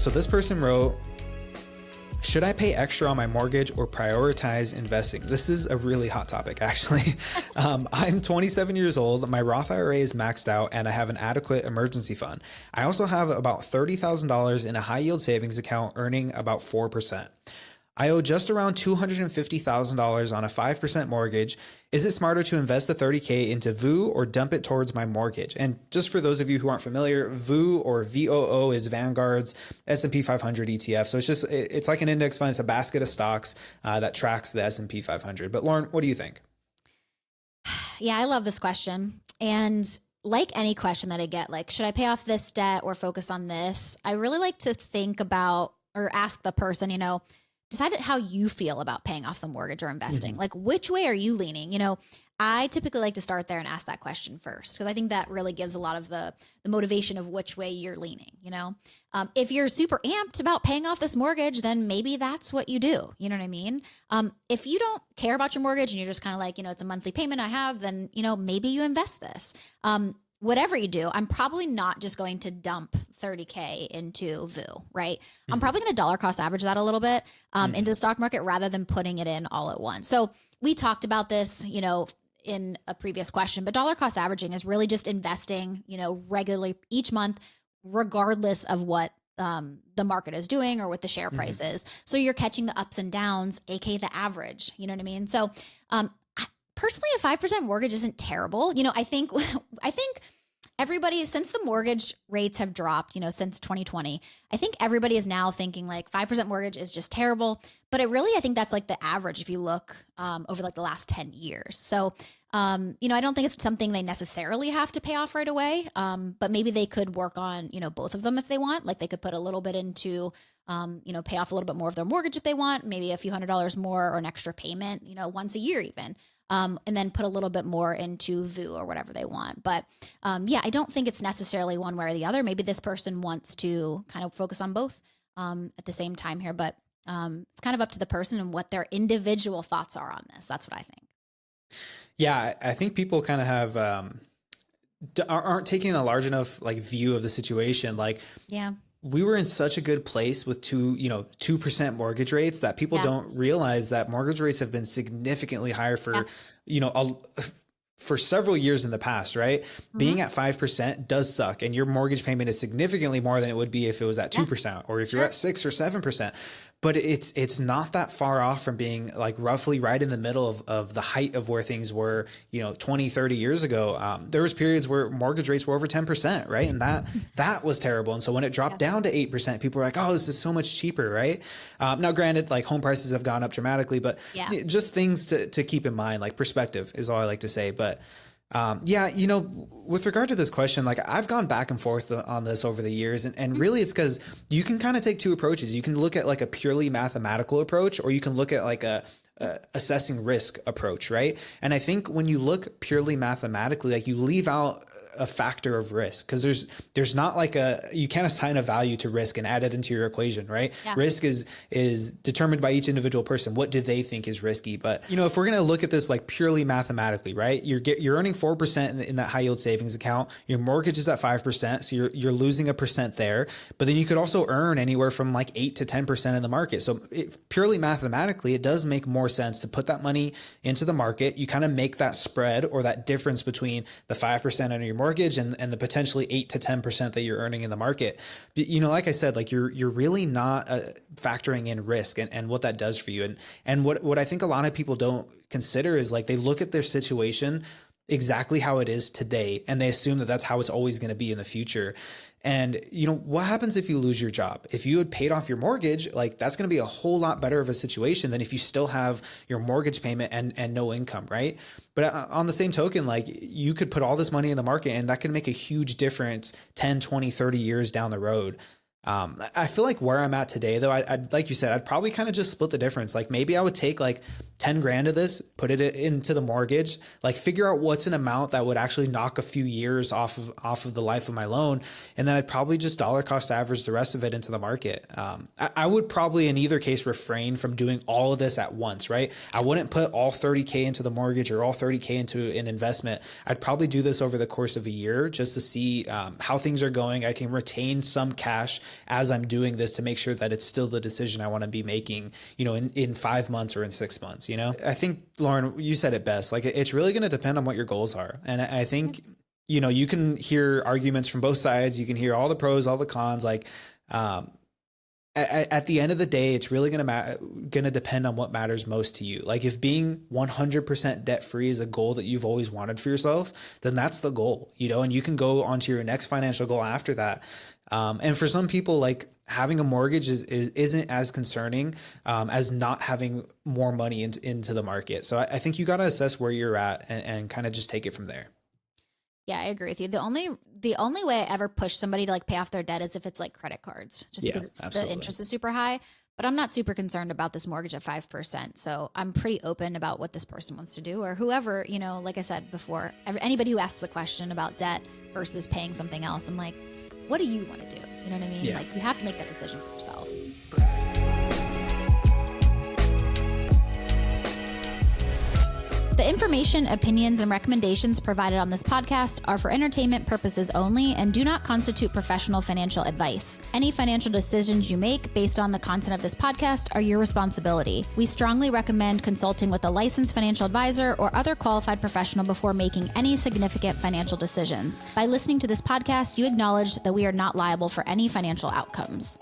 So this person wrote, should I pay extra on my mortgage or prioritize investing? This is a really hot topic, actually. I'm 27 years old. My Roth IRA is maxed out and I have an adequate emergency fund. I also have about $30,000 in a high yield savings account earning about 4%. I owe just around $250,000 on a 5% mortgage. Is it smarter to invest the $30K into VOO or dump it towards my mortgage? And just for those of you who aren't familiar, VOO or VOO is Vanguard's S&P 500 ETF. So it's like an index fund. It's a basket of stocks that tracks the S&P 500. But Lauren, what do you think? Yeah, I love this question. And like any question that I get, like, should I pay off this debt or focus on this? I really like to think about or ask the person, decide how you feel about paying off the mortgage or investing. Like, which way are you leaning? I typically like to start there and ask that question first, because I think that really gives a lot of the motivation of which way you're leaning. If you're super amped about paying off this mortgage, then maybe that's what you do. You know what I mean? If you don't care about your mortgage and you're just kind of like, it's a monthly payment I have, then, maybe you invest this. Whatever you do, I'm probably not just going to dump $30K into VOO, right? I'm probably going to dollar cost average that a little bit into the stock market rather than putting it in all at once. So we talked about this, in a previous question, but dollar cost averaging is really just investing, regularly each month, regardless of what the market is doing or what the share price is. So you're catching the ups and downs, aka the average. You know what I mean? So personally, a 5% mortgage isn't terrible. I think everybody, since the mortgage rates have dropped, since 2020, I think everybody is now thinking like 5% mortgage is just terrible. But I think that's like the average if you look over like the last 10 years. So, I don't think it's something they necessarily have to pay off right away. But maybe they could work on, both of them if they want. Like they could put a little bit into, pay off a little bit more of their mortgage if they want, maybe a few $100s more or an extra payment, once a year even. And then put a little bit more into VOO or whatever they want. But I don't think it's necessarily one way or the other. Maybe this person wants to kind of focus on both at the same time here. But it's kind of up to the person and what their individual thoughts are on this. That's what I think. Yeah, I think people kind of have aren't taking a large enough view of the situation. We were in such a good place with 2% mortgage rates that people don't realize that mortgage rates have been significantly higher for, for several years in the past, right? Being at 5% does suck. And your mortgage payment is significantly more than it would be if it was at 2% or if you're at 6 or 7%. But it's not that far off from being roughly right in the middle of the height of where things were, 20, 30 years ago. There was periods where mortgage rates were over 10%, right? And that was terrible. And so when it dropped down to 8%, people were like, oh, this is so much cheaper, right? Now, granted, home prices have gone up dramatically, but just things to keep in mind, perspective is all I like to say. But with regard to this question, I've gone back and forth on this over the years, and really it's because you can kind of take two approaches. You can look at a purely mathematical approach, or you can look at a assessing risk approach, right? And I think when you look purely mathematically, you leave out a factor of risk, because there's not you can't assign a value to risk and add it into your equation, right? Yeah. Risk is determined by each individual person. What do they think is risky? But if we're going to look at this purely mathematically, right? You're earning 4% in that high yield savings account. Your mortgage is at 5%, so you're losing 1% there. But then you could also earn anywhere from 8 to 10% in the market. So purely mathematically, it does make more sense to put that money into the market. You kind of make that spread or that difference between the 5% under your mortgage and the potentially 8 to 10% that you're earning in the market. Like I said, you're really not factoring in risk and what that does for you. And what I think a lot of people don't consider is they look at their situation exactly how it is today, and they assume that that's how it's always going to be in the future. And what happens if you lose your job? If you had paid off your mortgage, that's going to be a whole lot better of a situation than if you still have your mortgage payment and no income, right? But on the same token, you could put all this money in the market, and that can make a huge difference 10, 20, 30 years down the road. I feel where I'm at today, though, I'd like you said, I'd probably kind of just split the difference. Maybe I would take 10 grand of this, put it into the mortgage, like figure out what's an amount that would actually knock a few years off of the life of my loan. And then I'd probably just dollar cost average the rest of it into the market. I would probably in either case refrain from doing all of this at once, right? I wouldn't put all 30K into the mortgage or all 30K into an investment. I'd probably do this over the course of a year just to see how things are going. I can retain some cash as I'm doing this to make sure that it's still the decision I want to be making, in 5 months or in 6 months. I think, Lauren, you said it best. Like, it's really going to depend on what your goals are. And I think, you can hear arguments from both sides. You can hear all the pros, all the cons. Like, at the end of the day, it's really going to depend on what matters most to you. Like, if being 100% debt free is a goal that you've always wanted for yourself, then that's the goal, and you can go on to your next financial goal after that. And for some people, like, having a mortgage isn't as concerning as not having more money into the market. So I think you got to assess where you're at and kind of just take it from there. Yeah, I agree with you. The only way I ever push somebody to like pay off their debt is if it's like credit cards, just because the interest is super high. But I'm not super concerned about this mortgage at 5%. So I'm pretty open about what this person wants to do, or whoever, like I said before, anybody who asks the question about debt versus paying something else, I'm like, what do you want to do? You know what I mean? Yeah. Like, you have to make that decision for yourself. The information, opinions, and recommendations provided on this podcast are for entertainment purposes only and do not constitute professional financial advice. Any financial decisions you make based on the content of this podcast are your responsibility. We strongly recommend consulting with a licensed financial advisor or other qualified professional before making any significant financial decisions. By listening to this podcast, you acknowledge that we are not liable for any financial outcomes.